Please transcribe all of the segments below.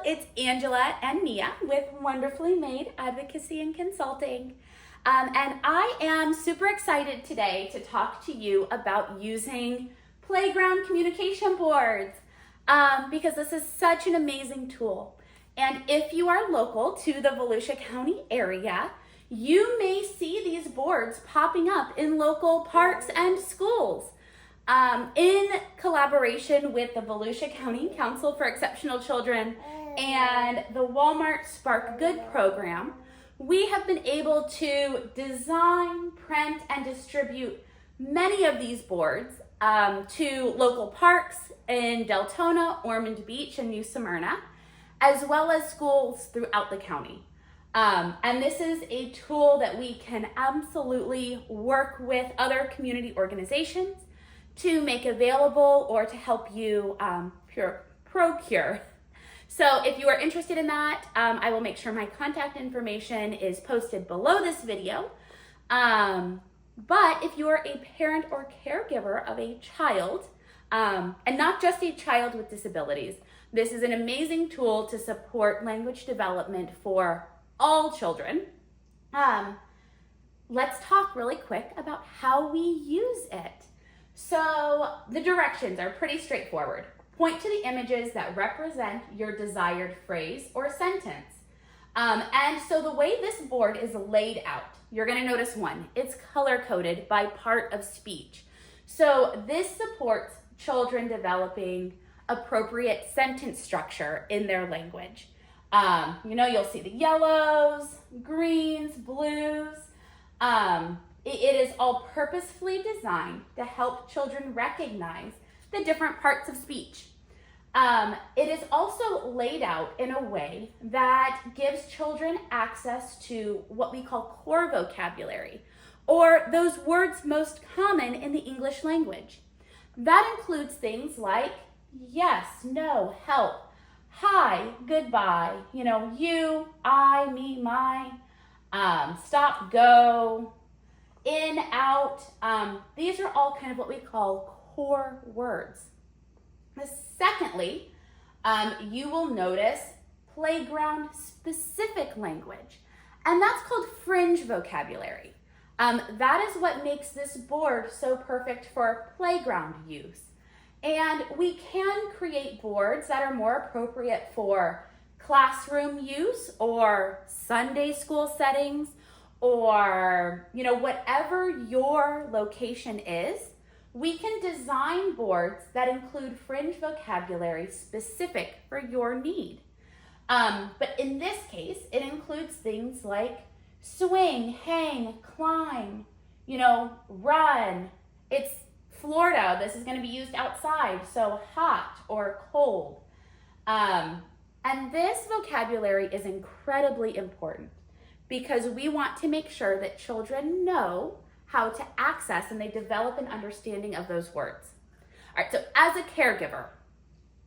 it's Angela and Mia with Wonderfully Made Advocacy and Consulting. And I am super excited today to talk to you about using playground communication boards because this is such an amazing tool. And if you are local to the Volusia County area, you may see these boards popping up in local parks and schools. In collaboration with the Volusia County Council for Exceptional Children and the Walmart Spark Good program, we have been able to design, print, and distribute many of these boards to local parks in Deltona, Ormond Beach, and New Smyrna, as well as schools throughout the county. And this is a tool that we can absolutely work with other community organizations to make available or to help you procure. So if you are interested in that, I will make sure my contact information is posted below this video. But if you are a parent or caregiver of a child, and not just a child with disabilities, this is an amazing tool to support language development for all children. Let's talk really quick about how we use it. So the directions are pretty straightforward. Point to the images that represent your desired phrase or sentence. And so the way this board is laid out, you're going to notice one, it's color-coded by part of speech. So this supports children developing appropriate sentence structure in their language. You'll see the yellows, greens, blues. It is all purposefully designed to help children recognize the different parts of speech. It is also laid out in a way that gives children access to what we call core vocabulary, or those words most common in the English language. That includes things like yes, no, help, hi, goodbye, you, I, me, my, stop, go, in, out. These are all kind of what we call core words. Secondly, you will notice playground specific language, and that's called fringe vocabulary. That is what makes this board so perfect for playground use. And we can create boards that are more appropriate for classroom use or Sunday school settings, or whatever your location is. We can design boards that include fringe vocabulary specific for your need. But in this case, it includes things like swing, hang, climb, run. It's Florida. This is going to be used outside, so hot or cold. And this vocabulary is incredibly important because we want to make sure that children know how to access and they develop an understanding of those words. All right, so as a caregiver,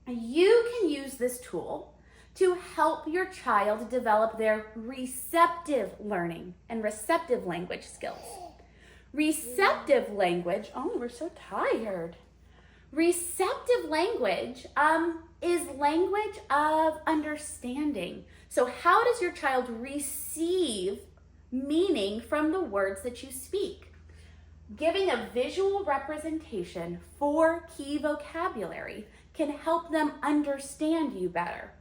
you can use this tool to help your child develop their receptive learning and receptive language skills. Receptive language, oh, we're so tired. Receptive language is language of understanding. So how does your child receive meaning from the words that you speak? Giving a visual representation for key vocabulary can help them understand you better.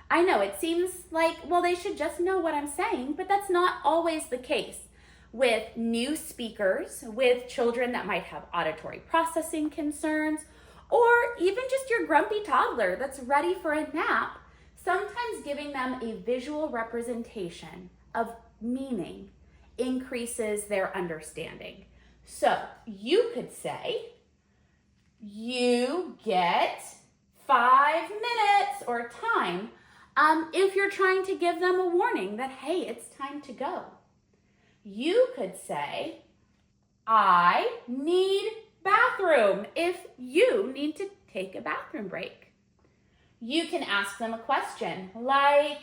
I know it seems like, well, they should just know what I'm saying, but that's not always the case. With new speakers, with children that might have auditory processing concerns, or even just your grumpy toddler that's ready for a nap, sometimes giving them a visual representation of meaning increases their understanding. So you could say, you get 5 minutes or time if you're trying to give them a warning that, hey, it's time to go. You could say, I need bathroom if you need to take a bathroom break. You can ask them a question like,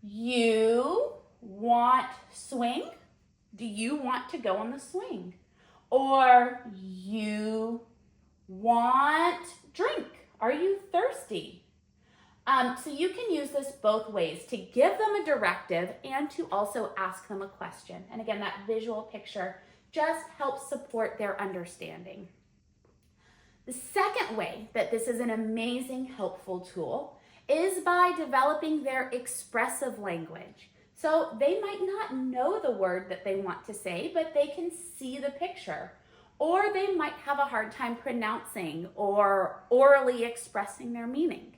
you want swing? Do you want to go on the swing? Or you want drink? Are you thirsty? So you can use this both ways, to give them a directive and to also ask them a question. And again, that visual picture just helps support their understanding. The second way that this is an amazing, helpful tool is by developing their expressive language. So they might not know the word that they want to say, but they can see the picture. Or they might have a hard time pronouncing or orally expressing their meaning.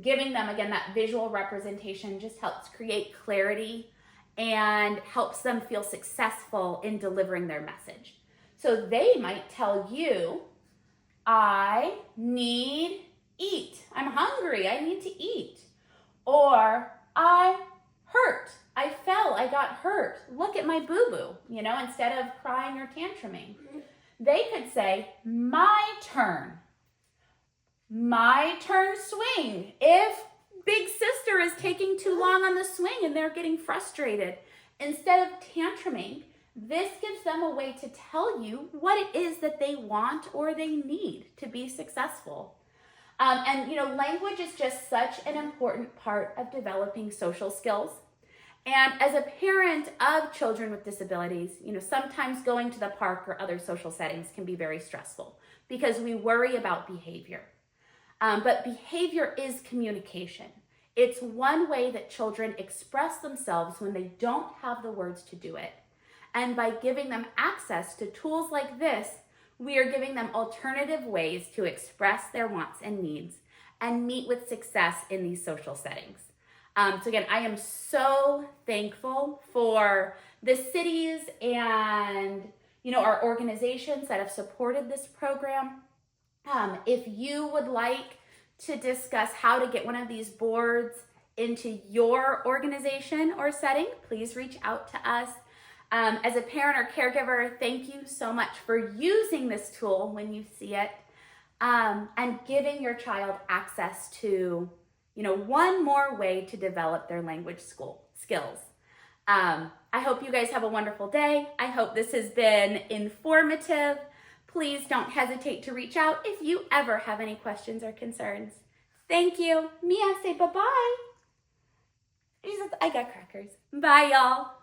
Giving them, again, that visual representation just helps create clarity and helps them feel successful in delivering their message. So they might tell you, I need eat. I'm hungry, I need to eat. Or I hurt, I fell, I got hurt. Look at my boo-boo, instead of crying or tantruming. They could say, my turn. My turn swing. If big sister is taking too long on the swing and they're getting frustrated, instead of tantruming, this gives them a way to tell you what it is that they want or they need to be successful. Language is just such an important part of developing social skills. And as a parent of children with disabilities, sometimes going to the park or other social settings can be very stressful because we worry about behavior. But behavior is communication. It's one way that children express themselves when they don't have the words to do it. And by giving them access to tools like this, we are giving them alternative ways to express their wants and needs and meet with success in these social settings. So again, I am so thankful for the cities and our organizations that have supported this program. If you would like to discuss how to get one of these boards into your organization or setting, please reach out to us. As a parent or caregiver, thank you so much for using this tool when you see it, and giving your child access to, one more way to develop their language skills. I hope you guys have a wonderful day. I hope this has been informative. Please don't hesitate to reach out if you ever have any questions or concerns. Thank you. Mia, say bye-bye. I got crackers. Bye, y'all.